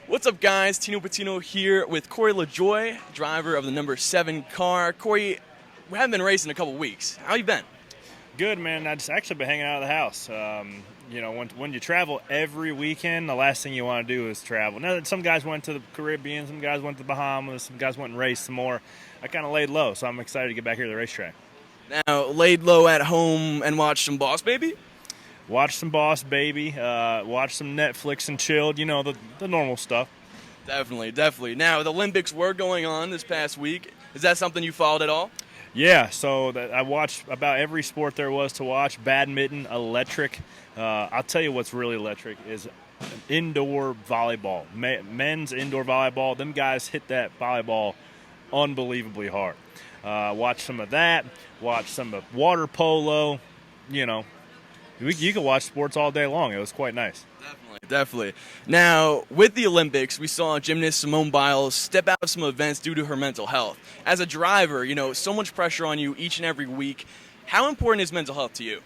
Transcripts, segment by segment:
What's up, guys? Tino Patino here with Corey LaJoie, driver of the number 7 car. Corey, we haven't been racing in a couple weeks. How you been? Good, man. I've just actually been hanging out of the house. When you travel every weekend, the last thing you want to do is travel. Now, some guys went to the Caribbean, some guys went to the Bahamas, some guys went and raced some more. I kind of laid low, so I'm excited to get back here to the racetrack. Now, laid low at home and watched some Boss Baby? Watch some Boss Baby, watch some Netflix and chilled, the normal stuff. Definitely. Now, the Olympics were going on this past week. Is that something you followed at all? Yeah, so I watched about every sport there was to watch. Badminton, electric. I'll tell you what's really electric is indoor volleyball. Men's indoor volleyball. Them guys hit that volleyball unbelievably hard. Watch some of that. Watch some of water polo. You can watch sports all day long. It was quite nice. Definitely. Now, with the Olympics, we saw gymnast Simone Biles step out of some events due to her mental health. As a driver, so much pressure on you each and every week. How important is mental health to you?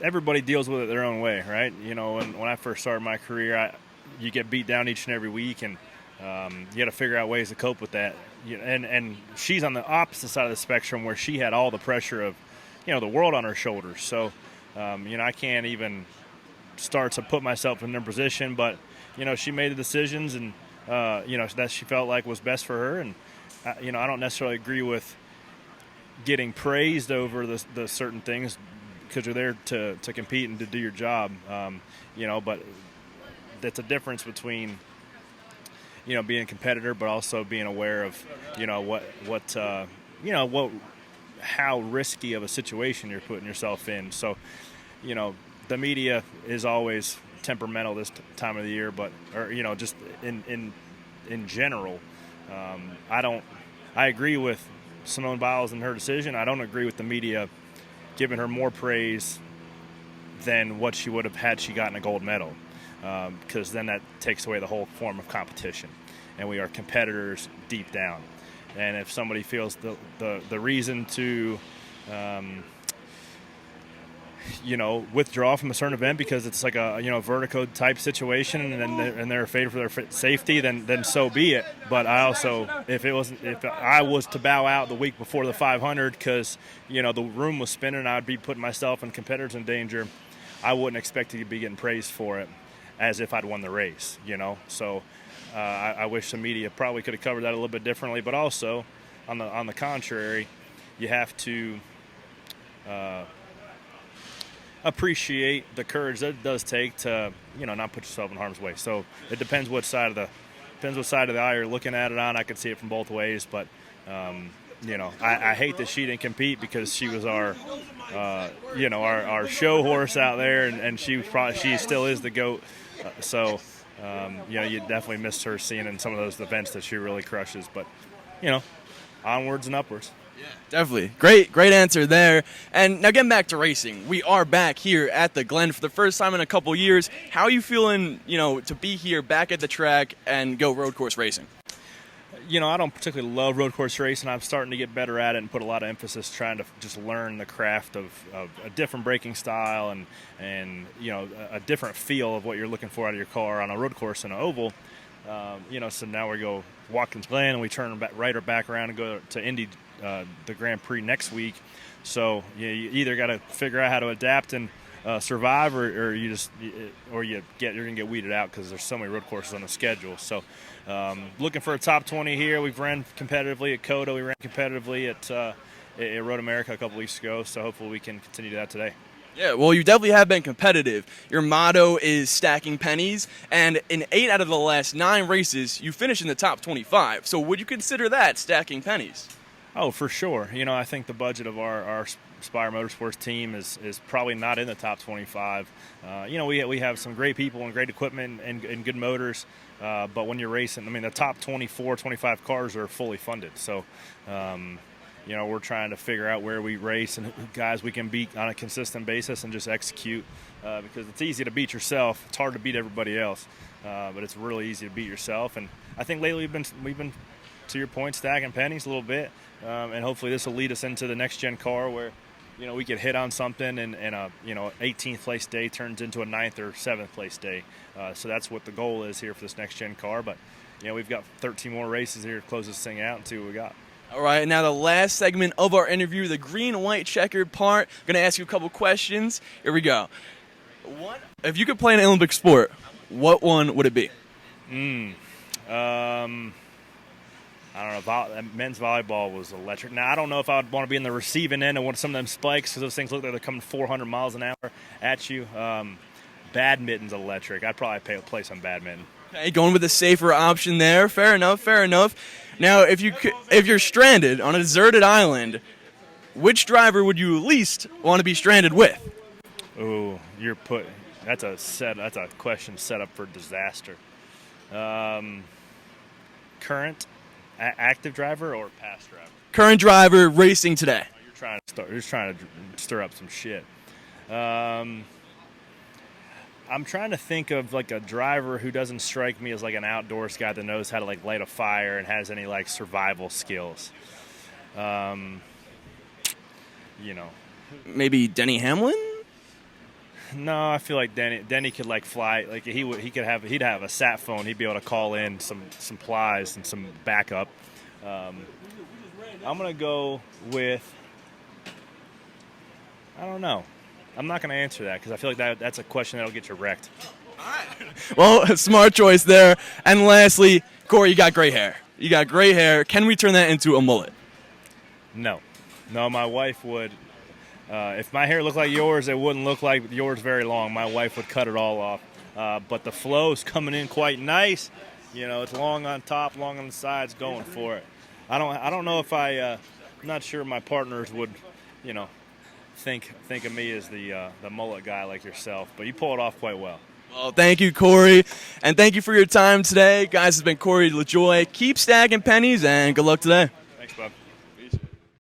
Everybody deals with it their own way, right? When I first started my career, you get beat down each and every week, and you got to figure out ways to cope with that. And she's on the opposite side of the spectrum where she had all the pressure of, the world on her shoulders. So, I can't even start to put myself in her position, but, she made the decisions and, that she felt like was best for her. And, I don't necessarily agree with getting praised over the certain things because you're there to compete and to do your job, but that's a difference between, being a competitor, but also being aware of, how risky of a situation you're putting yourself in. So, the media is always temperamental this time of the year, just in general, I agree with Simone Biles and her decision. I don't agree with the media giving her more praise than what she would have had she gotten a gold medal, because then that takes away the whole form of competition, and we are competitors deep down. And if somebody feels the reason to, withdraw from a certain event because it's like a vertigo type situation, and they're afraid for their safety, then so be it. But I also, if I was to bow out the week before the 500 because the room was spinning, and I'd be putting myself and competitors in danger, I wouldn't expect to be getting praised for it as if I'd won the race. So. I wish the media probably could have covered that a little bit differently, but also, on the contrary, you have to appreciate the courage that it does take to not put yourself in harm's way. So it depends what side of the eye you're looking at it on. I could see it from both ways, but I hate that she didn't compete because she was our show horse out there, and she still is the GOAT. You definitely missed her seeing in some of those events that she really crushes. But, onwards and upwards. Yeah, definitely. Great answer there. And now getting back to racing, we are back here at the Glen for the first time in a couple years. How are you feeling, to be here back at the track and go road course racing? I don't particularly love road course racing. I'm starting to get better at it and put a lot of emphasis trying to just learn the craft of a different braking style and a different feel of what you're looking for out of your car on a road course and an oval. So now we go Watkins Glen, and we turn back around and go to Indy, the Grand Prix next week. So you either got to figure out how to adapt and survive, or you're gonna get weeded out because there's so many road courses on the schedule. So looking for a top 20 here. We've ran competitively at COTA. We ran competitively at Road America a couple weeks ago. So hopefully we can continue that today. Yeah, well, you definitely have been competitive. Your motto is stacking pennies, and in 8 out of the last 9 races, you finished in the top 25. So would you consider that stacking pennies? Oh, for sure. I think the budget of our Spire Motorsports team is probably not in the top 25. We have some great people and great equipment and good motors, but when you're racing, the top 24, 25 cars are fully funded. So, we're trying to figure out where we race and guys we can beat on a consistent basis and just execute, because it's easy to beat yourself. It's hard to beat everybody else, but it's really easy to beat yourself. And I think lately we've been, to your point, stacking pennies a little bit, and hopefully this will lead us into the next gen car where we could hit on something, and a 18th place day turns into a 9th or 7th place day. So that's what the goal is here for this next gen car. But we've got 13 more races here to close this thing out and see what we got. All right, now the last segment of our interview, the green and white checkered part. I'm going to ask you a couple questions. Here we go. If you could play an Olympic sport, what one would it be? I don't know. Men's volleyball was electric. Now, I don't know if I would want to be in the receiving end of some of them spikes, because those things look like they're coming 400 miles an hour at you. Badminton's electric. I'd probably play some badminton. Okay, going with a safer option there. Fair enough, fair enough. Now, if you're stranded on a deserted island, which driver would you least want to be stranded with? Ooh, that's a question set up for disaster. Current active driver or past driver? Current driver racing today. You're just trying to stir up some shit. I'm trying to think of like a driver who doesn't strike me as like an outdoors guy that knows how to like light a fire and has any like survival skills. Maybe Denny Hamlin? No, I feel like Denny could like fly. Like he'd have a sat phone. He'd be able to call in some supplies and some backup. I'm gonna go with, I don't know. I'm not gonna answer that because I feel like that's a question that'll get you wrecked. All right. Well, smart choice there. And lastly, Corey, you got gray hair. You got gray hair. Can we turn that into a mullet? No, my wife would. If my hair looked like yours, it wouldn't look like yours very long. My wife would cut it all off. But the flow's coming in quite nice. It's long on top, long on the sides, going for it. I don't know if I'm not sure my partners would, think of me as the mullet guy like yourself. But you pull it off quite well. Well, thank you, Corey. And thank you for your time today. Guys, it's been Corey LaJoie. Keep stacking pennies, and good luck today.